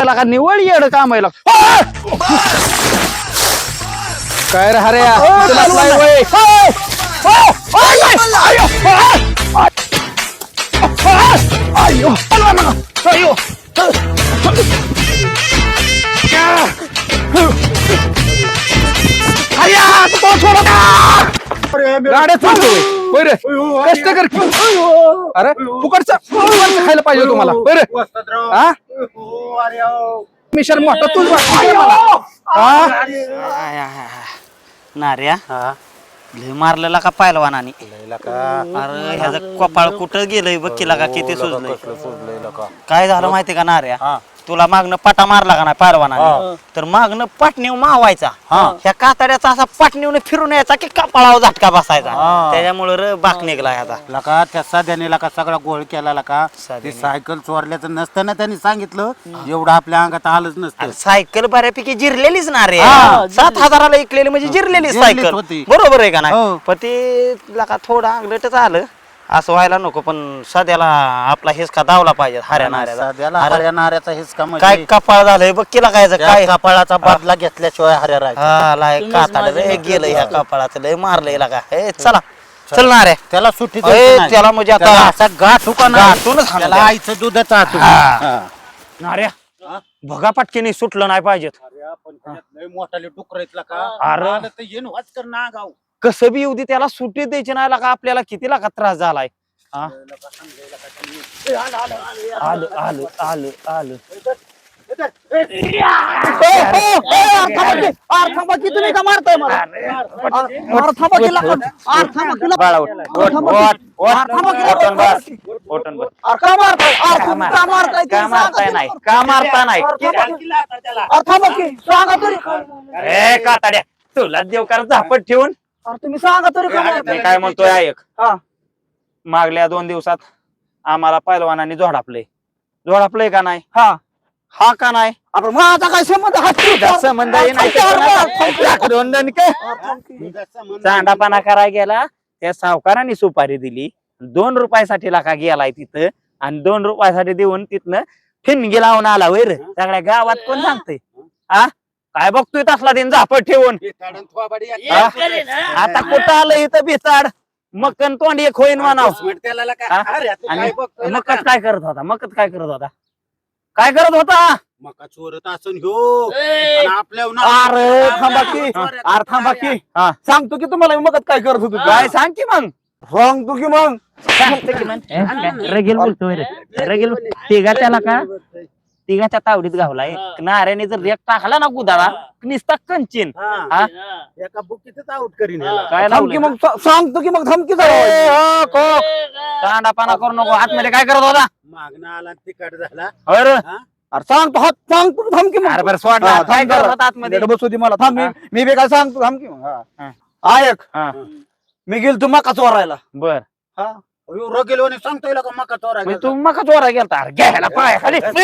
त्याला का निवळ येड कामायला काय रे हऱ्या तुला काय वय गाड्या चालतोय कष्ट कर की अरे फुकटचं खायला पाहिजे तुम्हाला बरं हा मिशन मोठा तूच नार्या लय मारलेला का पहिलवानाने अरे ह्याचं कपाळ कुठं गेलंय बघ की का किती सुजलंय काय झालं माहितीये का नार्या तुला मागणं पाटा मारला का नाही पहिलवानाने तर मागणं पाटणीव मावायचा ह्या कातड्याचा असा पाटणीवने फिरून यायचा की कपाळावर झटका बसायचा त्याच्यामुळे बाक निघला ह्याचा लका त्या साध्याने लका सगळा गोळ केला लका ते सायकल चोरल्याचं नसताना त्यांनी सांगितलं एवढं आपल्या अंगात आलंच नसतं सायकल बऱ्यापैकी जिरलेलीच ना रे 7,000ला ऐकलेली म्हणजे जिरलेली सायकल होती. बरोबर आहे का नाही पण ते लका थोडं अंगलटच आलं असं व्हायला नको पण सध्याला आपला हिसका दावला पाहिजे हरियाणाऱ्याचा हिसका काय कपाळ झालंय बघ केला काय कपाळाचा बदला घेतल्याशिवाय हरियाणा गेलं ह्या कपाळाचं लय मारलंय का हे चला चल ना रे त्याला सुट्टी त्याला म्हणजे आता असा गाठ गाठूनच त्याला आईचं दूधच नाऱ्या भगा पटकेने सुटलं नाही पाहिजे मोठाले डुकर कर ना गाव कसं बी येऊ दे त्याला सुट्टी द्यायची नाही का आपल्याला किती लाखा त्रास झालाय आलं आलं आलं आलं तुम्ही का मारताय तुला देवकार झापट ठेवून तुम्ही सांगा तरी काय म्हणतोय ऐक मागल्या 2 दिवसात आम्हाला पहिलवानाने जोडापलंय का नाही हा का नाही आपण माझा काय संबंध संबंध चांडापाना करायला गेला त्या सावकाराने सुपारी दिली 2 रुपयासाठी लाखा गेलाय तिथं आणि 2 रुपयासाठी देऊन तिथनं ठिणगी लावून आला वैर सगळ्या गावात कोण सांगतंय हा काय बघतोय तसला दिन झापट ठेवून आता कुठं आलं इथं बिचाड मकन तोंड एक होईन म्हणाव मकत काय करत होता काय करत होता मका चोरत असून ह्यो आपल्या अरे थांबा की सांगतो की तुम्हाला मगत काय करत होतो काय सांग की मग सांगतो की मग रगेल बोलतोय रगेल तिघा त्याला का तिघाच्या तावडीत गावलाय नाऱ्याने जर रेक टाकला ना गुदाळा निसता कंचीन एका बुकीतच आउट करीन काय धमकी मग सांगतो की मग धमकी कांडापाना करू नको आतमध्ये काय करत होता मागणं आला तिकट झाला अरे सांगतो सांगतो धमकी मग बरं सोडला काय करत होता आतमध्ये बसू दे मला थांब मी बी काय सांगतो धमकी ऐक मी गेल तू मका चोरायला बर रगेल सांगतोय का मका चोरा तू मका चोरा गेलता घ्यायला पाय खाली पहिली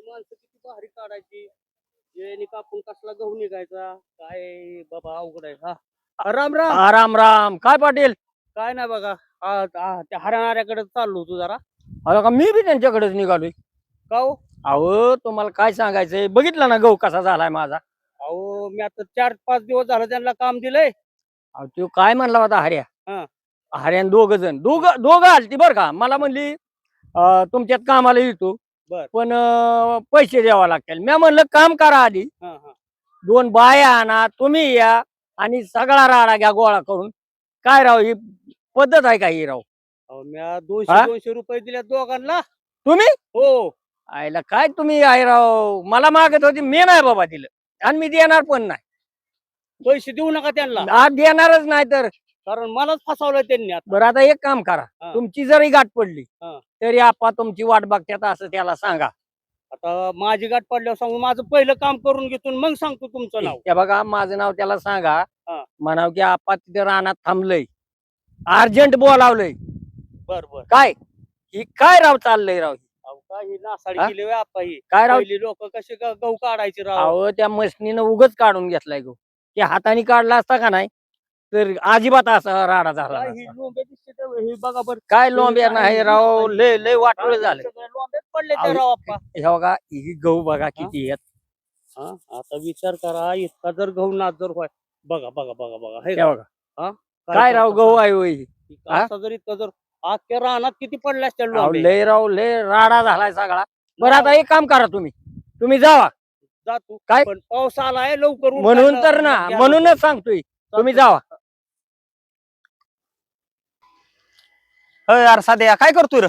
माणसं किती भारी काढायची कापून कसला गहू निघायचा काय बाबा अवघड आहे राम राम राम राम काय पाटील काय नाही बघा त्या हरणाऱ्याकडे चाललो होतो जरा अरे का मी बी त्यांच्याकडेच निघालोय का हो अहो तुम्हाला काय सांगायचंय बघितलं ना गहू कसा झालाय माझा अहो मी आता 4-5 दिवस झालं त्यांना काम दिलंय अहो तो काय म्हणला होता हऱ्या हऱ्यान दोघं आलती बर का मला म्हणली तुमच्यात कामाला येतो पण पैसे द्यावा लागतील मी म्हणलं काम करा आधी 2 बाया आणा तुम्ही या आणि सगळा राडा घ्या गोळा करून काय राव ही पद्धत आहे का ही राव मी 200 रुपये दिल्या दोघांना तुम्ही हो आयला काय तुम्ही आहे राव मला मागत होती मी नाही बाबा दिलं आणि मी देणार पण नाही पैसे देऊ नका त्यांना आज देणारच नाही तर कारण मलाच फसवलं त्यांनी बरं आता एक काम करा तुमची जरी गाठ पडली तरी आपा तुमची वाट बघतात असं त्याला सांगा आता माझी गाठ पडल्यावर सांगू माझं पहिलं काम करून घेतो मग सांगतो तुमचं नाव त्या बघा माझं नाव त्याला सांगा म्हणाव की आपा तिथे रानात थांबलंय अर्जंट बोलावलंय बर काय ही काय राव चाललंय राव ही नासाडी केली आपली काय राव लोक कसे गहू काढायचे राव अहो त्या मशनीनं उगच काढून घेतलाय गहू ते हाताने काढला असता का नाही तर अजिबात असा राडा झाला काय नसता. ही लोंब्या दिसते तर हे बघा बरं. काय लोंब्या नाही राव, लय लय वाटोळ झालं. सगळे लोंब्याच पडले अहो, ते राव आप्पा. हे बघा ही गहू बघा किती आहेत. हा, आता विचार करा इतका जर गहू नाच जर व्हाय बघा बघा बघा बघा हे हे बघा हा? काय राव करता गहू सांग? आहे होय. हा? असा जर इतका जर आजच्या रानात किती पडल्या असत्या राव लोंब्या. लय राव लय राडा झालाय सगळा. बरं आता एक काम करा तुम्ही जावा. जा तू. काय? पण पाऊस आलाय लवकर उठ म्हणून काय तर ना घ्या म्हणूनच सांगतोय तुम्ही जावा. यार साध्या काय करतोय रे?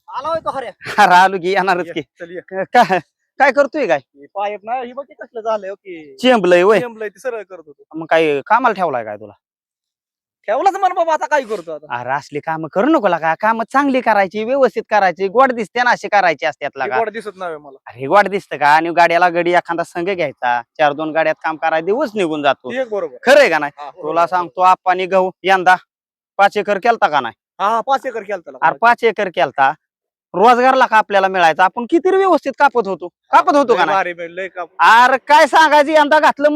आला होय तो हऱ्या. अरे आलो की येणारच की. चल ये. काय काय करतोय काय हे पाईप ना ही बघ ते कसलं झालंय ओके. चेंबलंय वय नेमलंय ते सरळ करत होतो. मग काय कामाला ठेवलाय काय तुला ठेवलाच म्हण बाबा आता काय करतो आता. अरे असली काम करू नको का काम चांगली करायची व्यवस्थित करायची गोड दिसते ना अशी करायची असतात हे का गोड दिसत नाही मला. अरे गोड दिसतं का आणि गाड्याला गडी एखादा संघ घ्यायचा 4-2 गाड्यात काम करायला दिवस निघून जातो ती एक बरोबर. खरंय का नाही हा, बरोबर. तुला सांगतो आप्पानी गहू यंदा 5 एकर केलता का नाही हा 5 एकर केलता त्याला. अरे 5 एकर केलता रोजगारला का आपल्याला मिळायचा आपण किती व्यवस्थित कापत होतो का लय नाही भारी बे, लय काप. अरे काय सांगायचं यंदा घातलं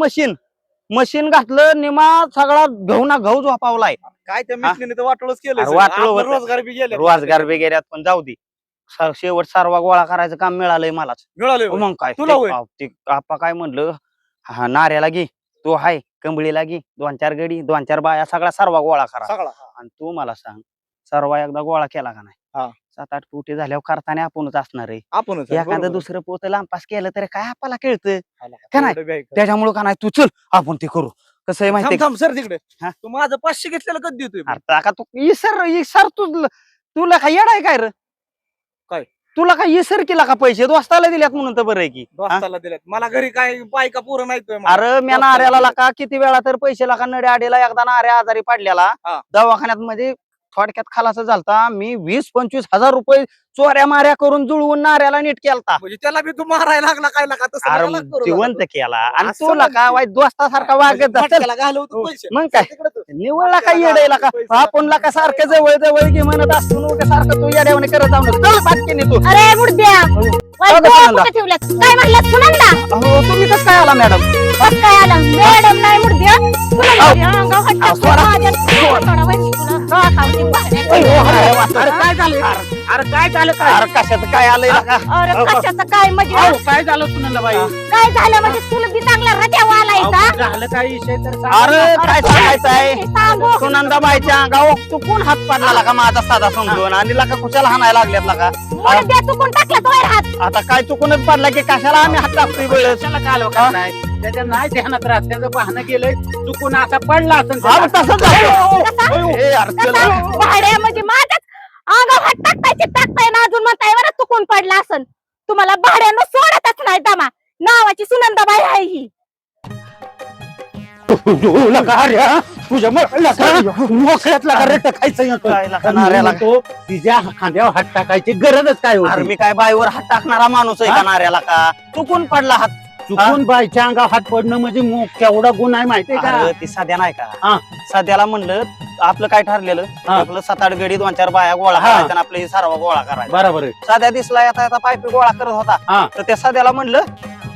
मशीन घातलं निमा सगळा गहू ना गहू झोपावलाय काय त्या मिशनीने तर वाटोळच केलं. अरे वाटोळं होतं. रोजगार बी गेले. रोजगार वगैरे पण जाऊ दे शेवट सारवा गोळा करायचं काम मिळालंय मलाच मिळाले मग काय तुला होय? ते आपा काय म्हणलं हा नाऱ्याला घे तो हाय कंबळीला घे 2-4 गडी 2-4 बाया सगळा सर्वा गोळा करा सगळा. आणि तू मला सांग सर्वा एकदा गोळा केला का हा. नाही 7-8 फुटे झाल्यावर करताना आपणच असणार आहे आपणच आहे, एखादं बरोबर. दुसरं पोत लांपास केलं तरी काय आपल्याला कळतं आला. का नाही? एवढं बी ऐक. त्याच्यामुळे का नाही तू चल आपण ते करू कसं आहे माहितीये थांब थांब सर तिकडे. हा? तू माझं 500 घेतलेलं कधी देतोय? का का तू इसर तुला काय येडाय काय रे काय? तुला काय इसर केला का पैसे दोस्ताला दिल्यात म्हणून तर बरं आहे की हा? दोस्ताला दिल्यात. मला घरी काय बायका पुरं नाही तो अरे म्या नाऱ्याला का किती वेळा तर पैसे लागा नडे आडीला एकदा नाऱ्या आजारी पडलेला हा. दवाखान्यात मध्ये थोडक्यात खालासा झालता मी 20-25 हजार रुपये चोऱ्या माऱ्या करून जुळवून नाऱ्याला नीट केलता म्हणजे त्याला बी तू मारायला लागला काय लागा तसं अरे मला करू जिवंत लागला. केला आणि असं तुला का म्हणजे. वाईट दोस्तासारखा म्हणजे वागत जात फटक्याला घालवतो पैसे. मग काय तिकडे तू. निवडला का येडायला का पैसे आपण का सारखं जवळ जवळ घे म्हणत असतो ना, सारखं तू येड्यावाने करत जाऊ नको. चल बाटकीने तू अरे मुर्द्या का गं सुनंदा? कुठे ठेवल्यात काय म्हणलं सुनंदा अहो तुम्ही कसं काय आला मॅडम बस काय आलं मॅडम नाही मुर्द्या सुनंदा या अंगावर हात टाकतो सोडा. माझ्या. सोडा बाई, तुला का खावते बाहेर. अरे काय झालं अरे काय झालं काय अरे कशाचं काय आलंय का अरे कशाचं काय म्हणजे अहो, काय झालं सुनंदा बाई काय झालं म्हणजे तुला बी चांगला रट्यावा आलाय का झालं काय विषय तर सांग. अरे काय सांगायचं आहे हे सांगू सुनंदाबाईच्या अंगावर चुकून हात पडला का माझा साधा समजून आणि लका कुशाला हाणायला लागल्यात का मुर्द्या चुकून टाकला तो हात आता काय चुकूनच पडला की कशाला आम्ही हात टाकतोय वेळेस कशाला कालवा करताय? त्याच्या नाही ध्यानात राहत त्याचं बहाणं केलंय चुकून असा पडला असेल हा, त्याचा. तसंच झालं. ए, यार, चल. भाड्या म्हणजे माझ्याच अंगावर हात टाकताय ना अजून म्हणताय बरं चुकून पडला असन तुम्हाला भाड्यानं सोडतच नाही दमा नावाची सुनंदाबाई आहे ही तुझ्या मोकळ्यातला का रट्ट खायचं येतो. काय लका तर मी नाऱ्याला? म्हणतो, तिच्या खांद्यावर हात टाकायची गरजच काय अरे होती मी काय बाईवर हात टाकणारा माणूस आहे का नाऱ्याला का चुकून पडला हात चुकून बायच्या अंगावर हात पडणं म्हणजे केवढा गुण आहे माहितीये का अरे ती साध्या नाही हा. का साध्याला म्हणलं आपलं काय ठरलेलं हा. आपलं 7-8 गडी 2-4 बाया गोळा हा. करायचा आणि आपलं हे सर्व गोळा करायचा बरोबर आहे साध्या दिसला येता पायपी गोळा करत हा. होता तर त्या साध्याला म्हणलं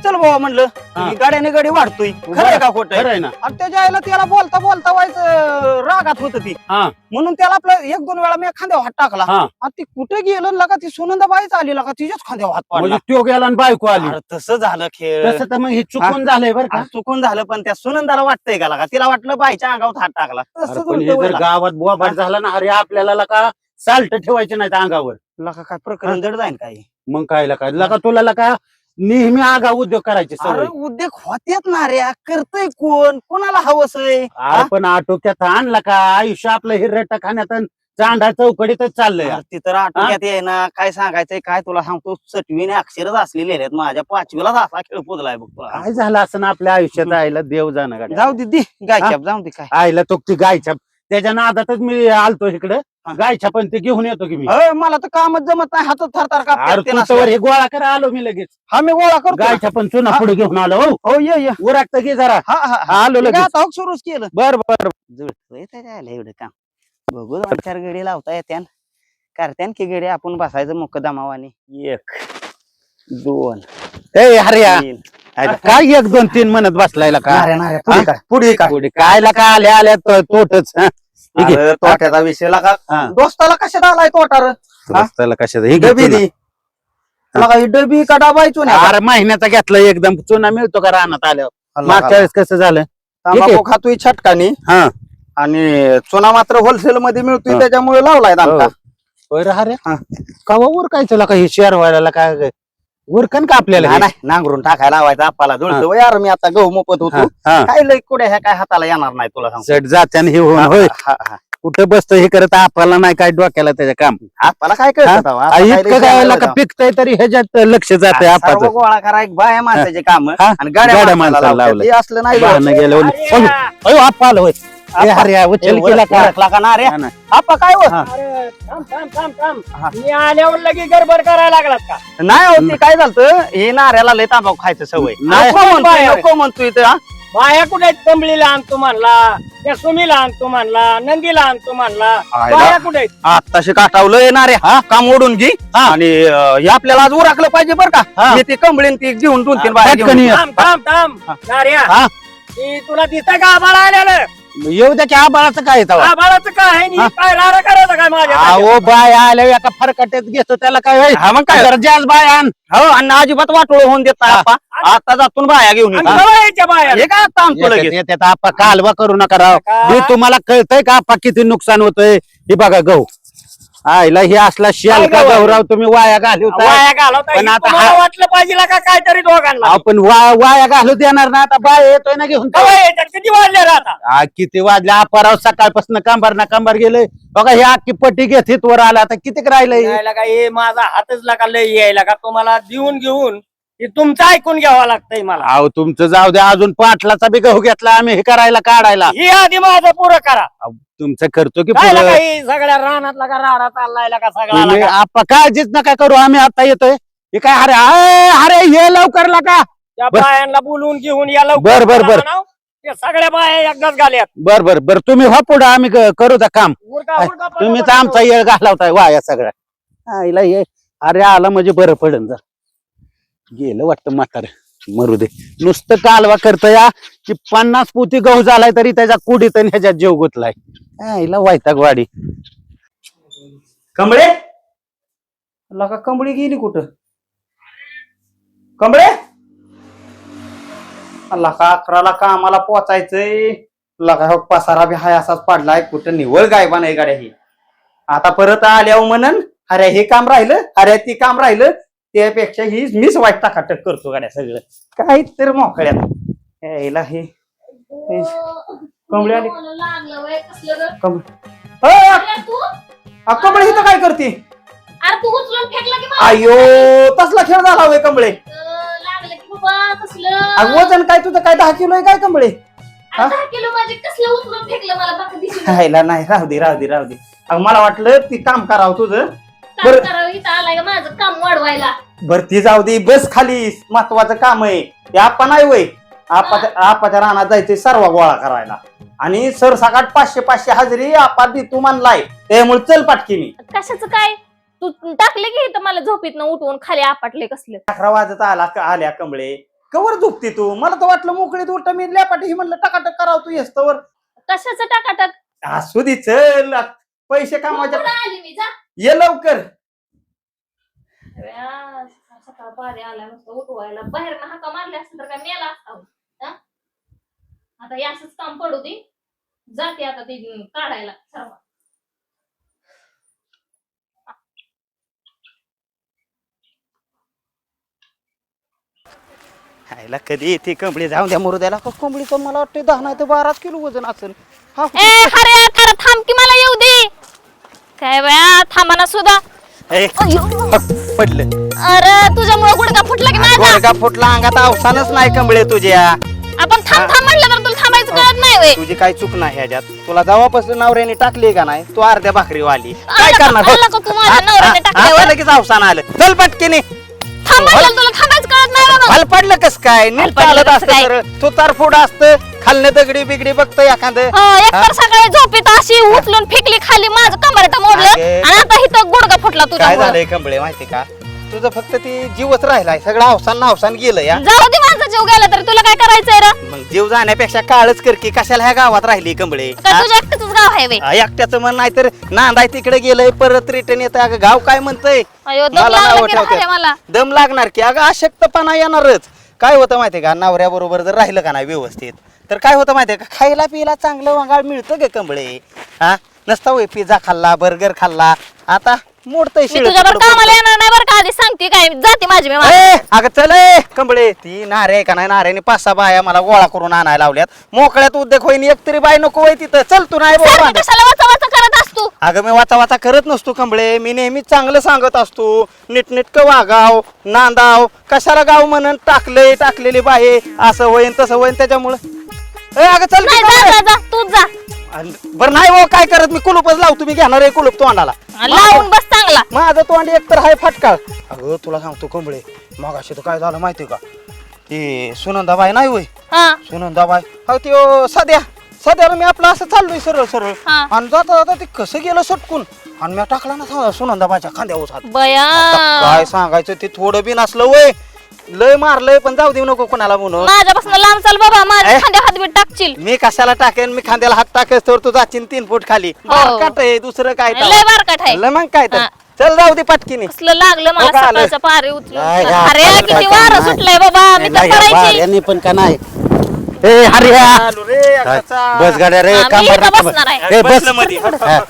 चल बाबा म्हणलं हा. ही गाड्याने गडी वाढतोय खरंय का खोटं खरं आहे ना आणि त्याच्या आईला त्याला बोलता बोलता व्हायचं रागात होत ती हा. म्हणून त्याला आपलं 1-2 वेळा मी खांद्यावर हात टाकला हा. आणि ती कुठे गेलं लगा ती सुनंदाबाईच आली लगा तिच्याच खांद्यावर हात पडला म्हणजे तो गेला आणि बायको आली अरे तसं झालं खेळ तसं तर मग हे चुकून झालंय बरं का आज चुकून झालं पण त्या सुनंदाला वाटतंय का लगा तिला वाटलं बाईच्या अंगावर हात टाकला अरे तसंच पण हे उलटं जर वळला. गावात बोबाट झाला ना अरे आपल्याला का साल्ट ठेवायचे नाहीत अंगावर लका काय प्रकरण जड जाईल काय मग काय लका लका तुला का नेहमी आगा उद्योग करायचे अरे सवय उद्योग होत्यात ना रे करतय कोण कोणाला हवस आहे अरे पण आटोक्यात आणला का आयुष्य आपलं हे रट्टा खाण्यात अन चांडा चौकडीतच चाललंय ती तर आटोक्यात आहे ना काय सांगायचंय काय तुला सांगतो 7वीने अक्षरच असलेले आहेत माझ्या 5वीला असा खेळ पोचलाय बघ तुला काय झालं असं ना आपल्या आयुष्यात आईला देव जाणं गाड्या. जाऊ दे गायच्या जाऊ दे काय आईला तो ती गायछाप त्याच्या नादातच मी आलतो इकडं हा. गायछाप पण ते घेऊन येतो की मी मला तर कामच जमत नाही हातात थरथर अरे तू कापतात तोवर हे गोळा करा आलो मी लगेच हा मी गोळा करतो ना. गायछाप पण चुना हा. पुढे घेऊन आलो हो हो ये उरागत घे जरा हा हा हा, आलो लगेच आता सुरूच केलं बर बर जुळतोय त्याला एवढं काम बघू 2-4 गडी लावता येत्यान करत्यान की गडी आपण बसायचं मुक्कामावानी एक 2 ए हरिया 3 काय 1 2 3 म्हणत बसलाय का पुढे काय पुढे काय का आल्या आल्या तोटच ठीक आहे. अरे, तोट्याचा विषय लागा हा. दोस्ताला कशात आलाय तोटार रस्त्याला कशाचं हे डबी घेतो दे लगा ही डबी का डाबायचो ना. अरे महिन्याचा घेतला एकदम चुना मिळतो का रानात आल्यावर मागच्या वेळेस कसं झालं तंबाखू खातोय छटकानी हा आणि चुना मात्र होलसेल मध्ये मिळतोय हा. त्याच्यामुळे लावलाय दामका बरं अरे कवा उरकायचं का हे शेअर व्हायला काय उरकन का आपल्याला नाही, हे? नाही, नांगरून टाकायला लावायचा आपल्याला जुळतो यार मी आता गहू मोपत हा, होतो हा. काय लय कुड्या ह्या काय हाताला येणार नाही तुला सांगतो चढ जात्याने हे होऊन होय हा, हा. कुठं बसतं हे करत आपल्याला नाही काय डोक्याला त्याचं काम आपल्याला काय कळतं तेव्हा? आता काय इतकं लय काय शेणाला का जाऊ. पिकतय तरी ह्याच्यात लक्ष जातंय सर्व आपाचं गोळा करा एक बाया माणसाचे काम हा. आणि गाड्या गाड्या माणसाला माणसाला लावलंय. लावलं असलं नाही वाहनं गेलं अयो आप आलं होय ए हरिया उचल केला का ओळखला का ना रे हा ना. आपा काय होत हा. अरे थांब मी आल्यावर लगे गडबड करायला लागलात का? नाही होती काय झालं हे नाऱ्याला लय तांबाखू खायचं सवय नाही. नको म्हणतोय इथं, हा? बाया कुठे आहेत? कमळीला आणतो म्हणला, त्या सुमीला आणतो म्हणला, नंदीला आणतो म्हणला, आयला. बाया कुठे आहेत? आत्ताशी काटावलं येणार आहे हा काम ओढून घे आणि हे आपल्याला आज उरकलं पाहिजे बरं का हा. हे ते कंबळीन ती घेऊन 2-3 बाया घेऊन पटकन ये. थांब नार्या हा. ती तुला दिसतंय का आबाळ आलेलं? येऊ त्याच्या आबाळाचं काय येतं आबाळाचं काय आहे? नी काय राडा करायचं काय माझ्या अहो बाय आल्या एका फरकट्यात घेतो त्याला काय होय? हा, मग काय? जरा जास्त बाय आण हो आणि अजिबात वाटोळ होऊन देत नाही आपा आता जातून बाया घेऊन आणि येतो. जवळ यायच्या बाया. हे काय आता आणतो लगेच येतात आपा कालवा करू नका राव का? हे तुम्हाला कळतंय का आपा किती नुकसान होतंय हे बघा गहू आईला हे असला शियाल का काय गहू? गहूराव तुम्ही वाया घालवताय वाया घालवताय. पण आता तुम्हाला हा- वाटलं पाहिजे का काहीतरी दोघांना? आपण वाया घालू देणार ना आता बाय येतोय ना घेऊन कवा यायच्यात? किती वाजले राहता? किती वाजले अपराव सकाळपासून कंबर गेले बघा ही अख्खी पट्टी घेत वर आला आता किती राहिलंय यायला का हे माझा हातच लागा लय यायला का तुम्हाला देऊन घेऊन हे तुमचं ऐकून घ्यावं लागतंय मला. अहो तुमचं जाऊ द्या अजून पाटलाचा बी गहू घेतला आम्ही हे करायला काढायला ही आधी माझं पुरं करा. अहो, तुमचं करतो की काय पुढं. काही सगळ्या रानातला का राडा चाललाय का सगळा तुम्ही लागा? आपा काळजीच नका करू आम्ही आता येतोय हे काय अरे अरे ये लवकर का त्या बर. बायांना बोलवून घेऊन या बर, बर, बर. म्हणावं. ते सगळ्या बाया एकदाच घाल्यात. बर तुम्ही हो पुढे आम्ही करू त्या काम उरका, उरका, तुम्हीच पटापट. आमचा येळ घालवताय वाया सगळ्या आईला ये अरे आला म्हणजे बरं पडन जर गेलं वाटतं म्हातार मरू दे नुसतं कालवा करत या की 50 पोती गहू झालाय तरी त्याच्या कुडीत आणि ह्याच्यात जीव गुतलाय आईला वायताग वाडी कंबळे लका कंबळी गेली कुठं कंबळे लका 11ला कामाला पोचायचंय लका हो पसारा बी हाय असाच पडलाय कुठं निवळ गायबा नाही गाड्या ही आता परत आल्यावर म्हणन अरे हे काम राहिलं अरे ते काम राहिलं त्यापेक्षा ही मीच वाईट टाकाटक करतो गाड्या सगळं काही तर मोकळ्यात यायला हे कंबळी आली कंबळे इथं काय करते अरे तू उचलून फेकला की मला? अयो तसला खेळ झाला होय कंबळे लागलं की बाबा कसलं अगं वजन काय तुझं काय 10 किलो आहे काय कंबळे हा? 10 किलो माझे कसलं उचलून फेकलं मला बाकी दिसलं खायला नाही राहू दे अगं मला वाटलं ती काम करावं तुझं काम बरं. करावं इथं आलाय माझं काम वाढवायला बर ती जाऊ दे बस खाली महत्वाचं काम आहे ते आपा नाही वय आपाच्या रानात जायचंय सर्व गोळा करायला आणि सरसकट 500 हजेरी आपा तू मानलाय त्यामुळे चल पाटकीनी कशाचं काय तू टाकले की इथं मला झोपीत उठवून खाली आपटले कसलं 11 वाजत आल्या कंबळे कवर झोपते तू मला तर वाटलं मोकळीत उलट मी ल्यापाटी ही म्हणलं टकाटक करावं तू येस्तवर कशाचं टाकाटक असू दे चल पैसे कामाच्या कुठं आली मी जा ये लवकर सकाळ पारी आला नुसतं उठवायला बाहेर हाका मारले असते तर काय मेला असता हा? आता हे असंच काम पडू दे जाते आता ते काढायला सर्व खायला कधी येते कंबळी जाऊन द्या मुरुद्याला कंबळी तर मला वाटतं 10 नाही तर 12 किलो वजन असेल हा ए अरे खरं थांब की मला येऊ दे काय बया थांबाना सुद्धा ए, पडलं अरे तुझ्यामुळे गुडघा फुटला की माझा गोळगा फुटला अंगात अवसानच नाही कंबळे तुझ्या आपण थांब म्हटलं तर तुला थांबायचं कळत नाही होय तुझी काही चूक नाही ह्याच्यात तुला जेव्हापासून नवऱ्याने टाकली का नाही तू अर्ध्या भाकरी वाली काय आलं का- करणार आलं का तू माझ्या नवऱ्याने टाकल्यावर? आता लगेच अवसान आलं चल पटकीने थांब म्हटलं तुला थांबायचं कळत नाही बाबा हल पडलं कस काय नीट पडलं चालत कसं असतं काय? तर तू तर पुढं असतं खालनं दगडी बिगडी बघतं एखादं एक तर सकाळी झोपेत अशी उचलून फेकली खाली माझं कमरेट मोडलं अगे. आणि आता इथं गुडघा फुटला काय तुझ्या झालंय कंबळे माहिती का तुझं फक्त ती जीवच राहिलाय सगळं अवसान गेलं या जाऊ दे माझा जीव गेला तर तुला काय करायचंय रे मग जीव जाण्यापेक्षा काळच कर की कशाला ह्या गावात राहिली कंबळे काय तुझ्या एकटंच गाव आहे वे एकट्याचं मन नाही तर नांदाय तिकडे गेलंय परत रिटर्न येत अगं गाव काय म्हणतंय अयो दम मला नावं लागलं की ठेवतात. रे मला दम लागणार की अगं अशक्तपणा येणारच काय होतं माहितीये का नवऱ्या बरोबर जर राहिलं का नाही व्यवस्थित तर काय होतं माहितीये का खायला पियला चांगलं वंगाळ मिळतं ग कंबळे हा नसता होय पिझ्झा खाल्ला बर्गर खाल्ला आता मोडतंय मी शिळं तुझ्यावर तुकडं कामाला येणार नाही बरं का आधी सांगते काय जाते माझी मी ए, अगं चल ए, कंबळे ती नारे का नाही नाऱ्याने 5-6 बाया मला गोळा करून आणायला लावल्यात मोकळ्यात उद्योग होईन एक तरी बाई नको होय तिथं चल तू नाही सारखं बाबा कशाला वाचा वाचा करत असतो अगं मी वाचा वाचा करत नसतो कंबळे मी नेहमी चांगलं सांगत असतो नीटनेटकं वागाव नांदाव कशाला गाव म्हणून टाकलेली बाहे असं होईन तसं होईन त्याच्यामुळं ए अगं चल नाही की जा कंबळे. जा जा तूच जा बरं नाही हो काय करत मी कुलूपच लावतो तुम्ही घेणार आहे कुलूप तोंडाला लावून बस चांगला माझं तोंड एक तर हाय फटकाळ अगं तुला सांगतो कंबळे मग अशी तर काय झालं माहितीये का ती सुनंदाबाई नाही होय हा सुनंदाबाई हो त्यो सध्याला मी आपलं असं चाललोय सरळ हा. आणि जाता जाता ते कसं गेलं सटकून आणि मी टाकला ना सुनंदाबाईच्या खांद्यावर हात. बया आता काय सांगायचं ते थोडं बी नसलं वय लय मारलंय पण जाऊ देऊ नको कोणाला म्हणून माझ्यापासून लांब चाल बाबा माझ्या ए? खांद्या हात बीत टाकशील मी कशाला टाकेन मी खांद्याला हात टाकेस तर तू जाशील 3 फूट खाली बारकाट आहे दुसरं काय तर. लय बारकाट आहे लय मग काय तर हा. चल जाऊ दे पटकीने कसलं लागलं मला हो का आलं? सकाळचं पारे उचलून काय घ्या, अरे काय किती काय वारं नाही. सुटलंय बाबा मी तर पडायची यांनी पण का नाही ए हरिया चालू रे अगाचा. बस गाड्या रे हा, मी कामावर इथं नका बसणार आहे. बस. ए, बस बसलं मध्ये. हा,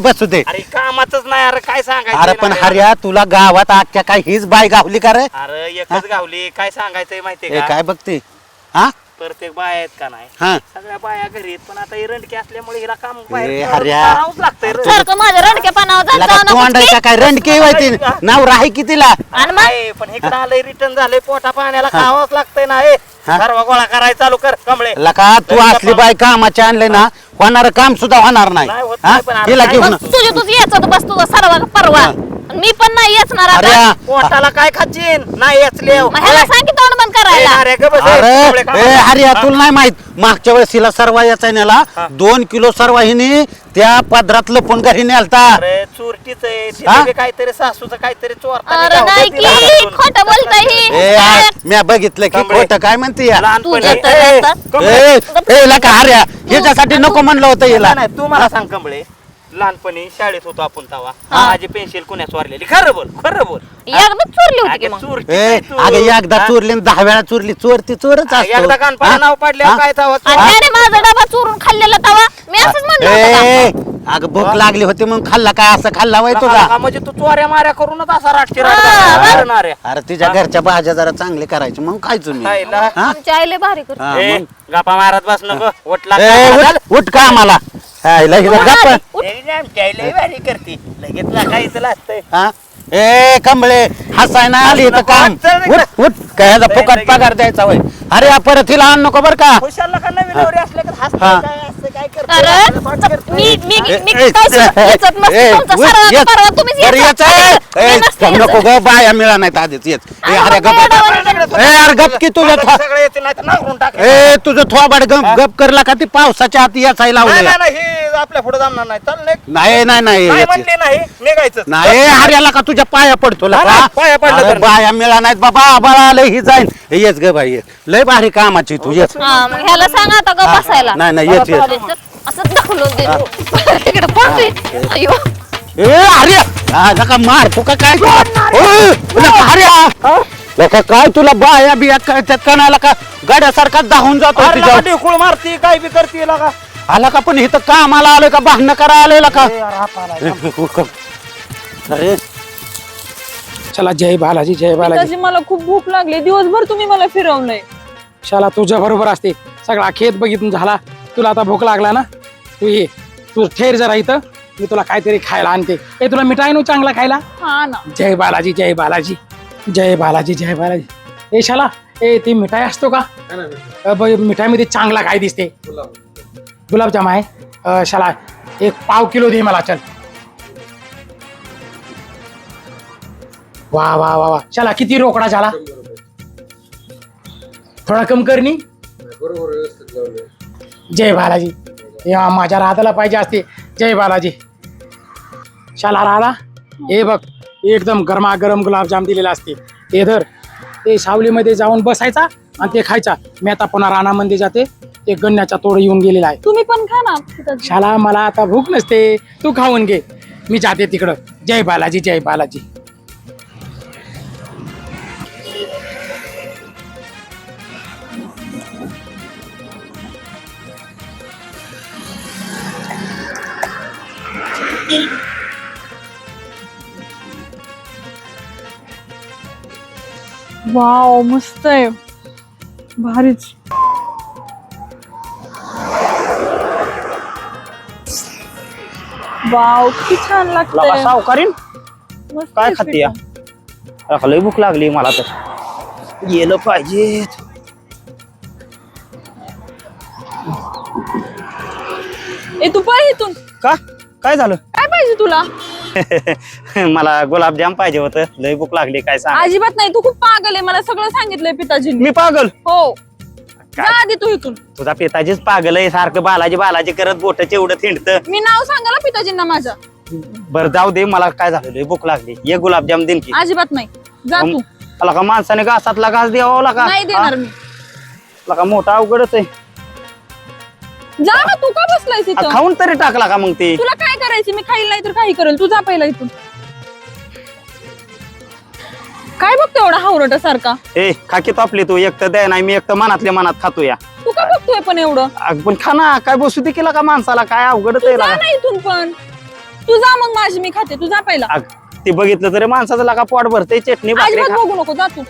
बसू दे अरे कामातच नाही अरे काय सांगायचं अरे पण हरिया तुला गावात आजच्या काय हीच बाय गावली का रे अरे एकच गावली काय सांगायचंय माहितीये ए, का काय बघते हा प्रत्येक बाया आहेत का नाही हा सगळ्या बाया घरी आहेत पण आता रंडके असल्यामुळे हिला काम ए, बाहेर हर्या. करावंच लागतंय रे. सारखं माझ्या रडक्या पानावर जात लगा जाऊ नको तोंडायचा काय रंडके व्हायची नाव राही कितीला आणि मग आहे, पण इकडं आलंय रिटर्न झालंय पोटा पाण्याला खावाच लागतंय ना हे हा. सर्व गोळा करायला चालू कर कमळे लका तू असली बाय कामाचे आणले ना होणार काम सुद्धा होणार नाही नाही होत हा? नाही, पण तिला आता घेऊन मग तुझी तुझी याच बस तुझा सर्व परवा आणि मी पण नाही येचणार आता अरे पोटाला काय खाचीन नाही याचले मग ह्याला सांग की तोंड बंद करायला अरे ए हरिया तुला नाही माहित मागच्या वेळेस हिला सर्वा याचा नेला 2 किलो सर्वा हिने त्या पदरात लपून घरी नेलता अरे चोरटीच आहे हा? तिथे बी काहीतरी सासूचं काहीतरी चोरताना अरे गावलं नाही तिला की हाणून. खोटं बोलताय ए ही मी बघितलं की कमळे. खोटं काय म्हणते या लहानपणी तुझं तर ए, आता. कमळे. ए लका हरिया ह्याच्यासाठी नको म्हणलं होतं हिला नाही, तू मला सांग कमळे लहानपणी शाळेत होतो आपण तवा हा. माझी पेन्सिल कुण्या चोरलेली खरं बोल एकदम चोरली होती की अगं, मग चोरटीच ए आहे तू. अगं एकदा हा? चोरली 10 वेळा चोरली चोरती चोरच असतो एकदा कानपाला हा? नाव पाडल्यावर हा? काय तवा आणि त्याने माझा डबा चोरून खाल्लेला तवा मी असंच म्हणलं होतं का? ए अगं भूक लागली होती मग खाल्ला काय असं खाल्ला वय तुझा म्हणजे तू चोऱ्या माऱ्या करूनच असा राटची हा, राटणाऱ्या अरे तिच्या घरच्या भाज्या जरा चांगले करायचे मग खायचो मी खायला. हा? आमची आईले भारी करते हा, ए, मग. गप्पा मारत बस नको वटला ए, उठ का आम्हाला गप्प करते लगेच लागायचं लागतंय हा? ए कमळे हसाय ना आली तर काम उठ उठ काय फुकट पगार द्यायचा वय अरे या परत हिला आण नको बर का खुशालला का नवीन नवरी असल्या का हसतंय हा. काय असं काय अरे करतंय? मी ए, काय याच्यात नसतं ए, तुमचा उठ, सर्वांचा येत. परवा तुम्हीच अरे यायचा. याचा मी नसते यायचं. नको ग बाया मिळा नाहीत आधीच येत ए अरे अरे मग गप येडावानी ए अरे गप की तुझं आता सगळं येते नाही तर नांगरून टाक ए तुझं थोबाड गप करला का ती पावसाच्या आत याचाय नाही लावलं नाही, नाही हे आपल्या पुढे जमणार नाही चल निघ. नाही नाही नाही नाही याची. म्हणले नाही निघायचं नाही हर्याला का तुझ्या पाया पडतो हा, लका? पाया पडलं अरे तर. बाया मिळा नाहीत बाबा आबाळा आलं ही जाईन येच ग बाई ये. लय भारी कामाची तू येच हा मग ह्याला सांग आता ग बसायला नाही नाही येच येच असं दाखवून दे तिकडे पळतोय अयो ए हर्या हा, नका मार तुका काय हर्या लका काय तुला बाया बिया काय कणाला का गाड्यासारखा दाहून जातो अरे तिच्या लगा ढेकूळ मारती काय बी करते लगा आला का पण इथं कामाला आलोय का भांडणं करा आलोय का अरे चला जय बालाजी जय बालाजी पिताजी मला खूप भूक लागली दिवसभर तुम्ही मला फिरवलंय शाला तुझ्या बरोबर असते सगळा खेत बघितून झाला तुला आता भूक लागला ना तू ये तू ठेर जरा इथं मी तुला काहीतरी खायला आणते ए तुला मिठाई नो चांगला खायला हा ना जय बालाजी जय बालाजी जय बालाजी जय बालाजी ए शाला ए ती मिठाई असतो का मिठाईमध्ये चांगला काय दिसते गुलाबजाम आहे शाला 1 पाव किलो दे मला चल वा वा वा वा शाला किती रोकडा झाला थोडा कम करनी जय बालाजी या माझ्या राधाला पाहिजे असते जय बालाजी शाला राधा हे बघ एकदम गरमागरम गुलाबजाम दिलेला असते. ते धर, ते सावलीमध्ये जाऊन बसायचा आणि ते खायचा. मी आता पुन्हा रानामध्ये जाते, ते गन्याचा तोड येऊन गेलेला आहे. तुम्ही पण खा ना पिताजी. शाला मला आता भूक नसते, तू खाऊन घे. मी जाते तिकडं. जय बालाजी, जय बालाजी. वाव मस्त आहे, भारीच. वाव किती छान लागतंय. सावकारीन मस्त काय आहे खाते पिठं. लय भूक लागली मला तर. गेलं पाहिजे. ए तू पळ इथून. का काय झालं? काय पाहिजे तुला? मला गुलाबजाम पाहिजे होतं. लय भूक लागली काय सांग. अजिबात नाही, तू खूप पागल आहे. मला सगळं सांगितलंय पिताजींनी. मी पागल? हो, जा आधी तू इथून. तुझा पिताजीच पागल आहे. सारखं बालाजी बालाजी करत बोटाचे एवढं थिंडत. मी नाव सांगायला पिताजींना माझ्या. बरं जाऊ दे. मला काय झालं लय भूक लागली. एक गुलाबजाम देईन की. अजिबात नाही, जा तू. मला का माणसाने घासातला घास द्यावा का? नाही देणार मी. का मोठा अवघडच आहे. जा ना, तू का बसलायस इथं? खाऊन तरी टाकला का मग ते? तुला काय करायचं? मी खाईल नाही तर काही करेल. तू जा पहिला इथून. काय बघतो एवढा हावरटा सारखा? ए खाकी तापली तू. एक तर द्या नाही, मी एक तर मनातल्या मनात खातो या. तू का बघतोय पण एवढं? पण खा ना. काय बसू दे केला का माणसाला? काय अवघडच तू आहे जा लागा. ना इथून पण. तू जा मग, माझी मी खाते. तू जा पहिला. ते बघितलं तरी माणसाचं लागा पोट भरते. चटणी भाकरी अजिबात बघू नको, जा तू.